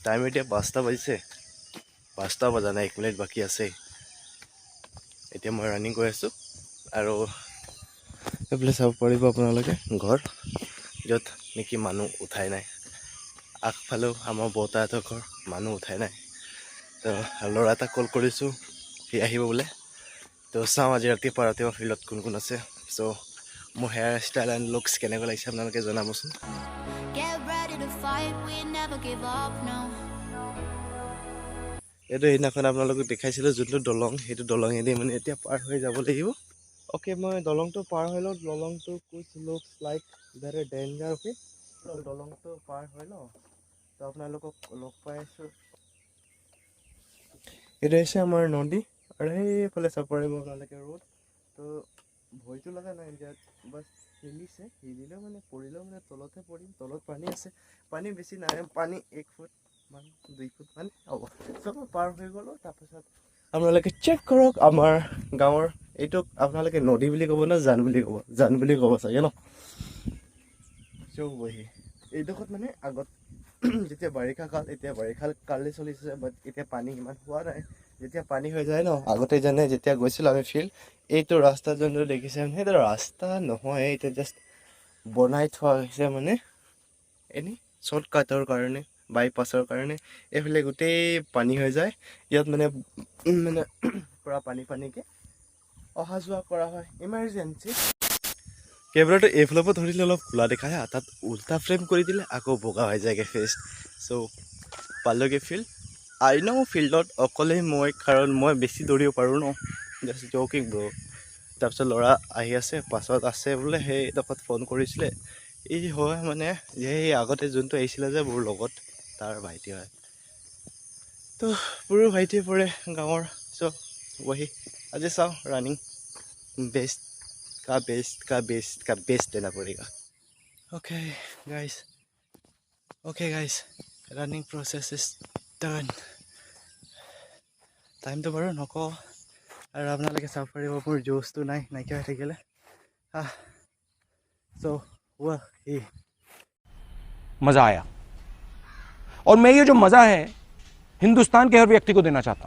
Time এতিয়া 5টা বাজিছে, 5টা বজা নাই, 1 মিনিট বাকী আছে। এতিয়া মই ৰানিং কৰি আছোঁ আৰু এইফালে চাব পাৰিব আপোনালোকে ঘৰ য'ত নেকি মানুহ উঠাই নাই। আগফালেও আমাৰ বৰ্তাহঁতৰ ঘৰ, মানুহ উঠাই নাই। তো ল'ৰা এটাক কল কৰিছোঁ, সি আহিব বোলে। তো চাওঁ আজি ৰাতিপুৱা ফিল্ডত কোন কোন আছে। চ' মোৰ হেয়াৰ ষ্টাইল এণ্ড লুকছ কেনেকুৱা লাগিছে আপোনালোকে জনাবচোন। এইটো সেইদিনাখন আপোনালোকক দেখাইছিলোঁ যোনটো দলং, সেইটো দলঙেদি মানে এতিয়া পাৰ হৈ যাব লাগিব। অ'কে, মই দলংটো পাৰ হৈ লওঁ। দলংটো কুছ looks like very danger. Okay, দলংটো পাৰ হৈ লওঁ, তো আপোনালোকক লগ পাই আছোঁ। এইটো হৈছে আমাৰ নদী আৰু সেইফালে চাব পাৰিব আপোনালোকে ৰোড। তো ভয়টো লগা নাই, ইয়াত বাছ হিলিলেও মানে পৰিলেও মানে তলতহে পৰিম। তলত পানী আছে, পানী বেছি নাই, পানী 1 ফুট মান 2 ফুট মান হ'ব। চব পাৰ হৈ গ'লোঁ। তাৰপিছত আপোনালোকে চেক কৰক আমাৰ গাঁৱৰ, এইটোক আপোনালোকে নদী বুলি ক'ব ন জান বুলি ক'ব চাগে ন। চৌবহি এইডোখৰত মানে আগত যেতিয়া বাৰিষা কাল, এতিয়া বাৰিষা কালেই চলিছে, বাট এতিয়া পানী ইমান হোৱা নাই। যেতিয়া পানী হৈ যায় ন, আগতে যেনে যেতিয়া গৈছিলোঁ আমি ফিল্ড, এইটো ৰাস্তা যোনটো দেখিছে সেইটো ৰাস্তা নহয়, এইটো জাষ্ট বনাই থোৱা হৈছে মানে এনেই শ্বৰ্টকাটৰ কাৰণে, বাইপাছৰ কাৰণে। এইফালে গোটেই পানী হৈ যায়, ইয়াত মানে পূৰা পানীকৈ অহা যোৱা কৰা হয় ইমাৰ্জেঞ্চি। কেমেৰাটো এইফালৰ পৰা ধৰিলে অলপ খোলা দেখায়, তাত উল্টা ফ্ৰেম কৰি দিলে আকৌ বগা হৈ যায়গৈ ফেচ। চ' পালোগৈ ফিল্ড। ফিল্ডত অকলেই মই, কাৰণ মই বেছি দৌৰিব পাৰোঁ ন, জাষ্ট জকিং ব্ৰ'। তাৰপিছত ল'ৰা আহি আছে, পাছত আছে বোলে, সেইডোখৰত ফোন কৰিছিলে। এই হয় মানে সেই আগতে যোনটো আহিছিলে যে মোৰ লগত, তাৰ ভাইটি হয়। তো মোৰো ভাইটি পৰে গাঁৱৰ। চ' বহি আজি চাওঁ ৰানিং बेस्ट का बेस्ट देना पड़ेगा। Okay guys, running process is done. टाइमটো বাৰু নকওঁ আৰু আপোনালোকে চাব পাৰিব মোৰ জোচটো নাইকিয়া হৈ থাকিলে। চ' मजा आया और मैं ये जो मजा है हिंदुस्तान के हर व्यक्ति को देना चाहता हूं।